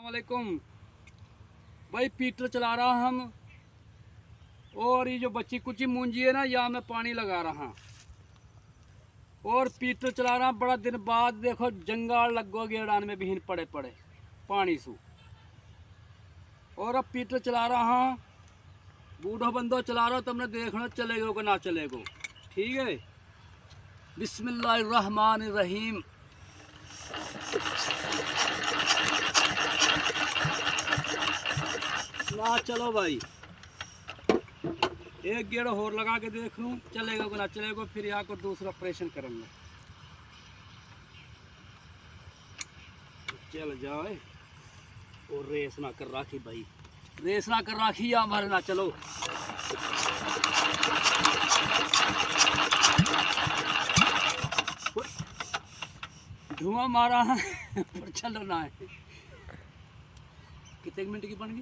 वालेकुम भाई, पीटर चला रहा हम। और ये जो बच्ची कुची मूंजी है ना, यहाँ मैं पानी लगा रहा और पीटर चला रहा। बड़ा दिन बाद देखो जंगाल लगो गेड़ान में भी पड़े पड़े पानी सू। और अब पीटर चला रहा, बूढ़ो बंदो चला रहा, तुमने देखना चलेगो कि ना चलेगो। ठीक है, बिस्मिल्लाहिर्रहमानिर्रहीम। ना चलो भाई, एक गेड़ और लगा के देख लूँ चलेगा कि ना चलेगा, फिर यहाँ को दूसरा ऑपरेशन करेंगे। चल जाए और रेस ना कर राखी भाई, रेस ना कर राखी या हमारे ना चलो। धुआं मारा है पर चलो ना है। कितने मिनट की बन गई?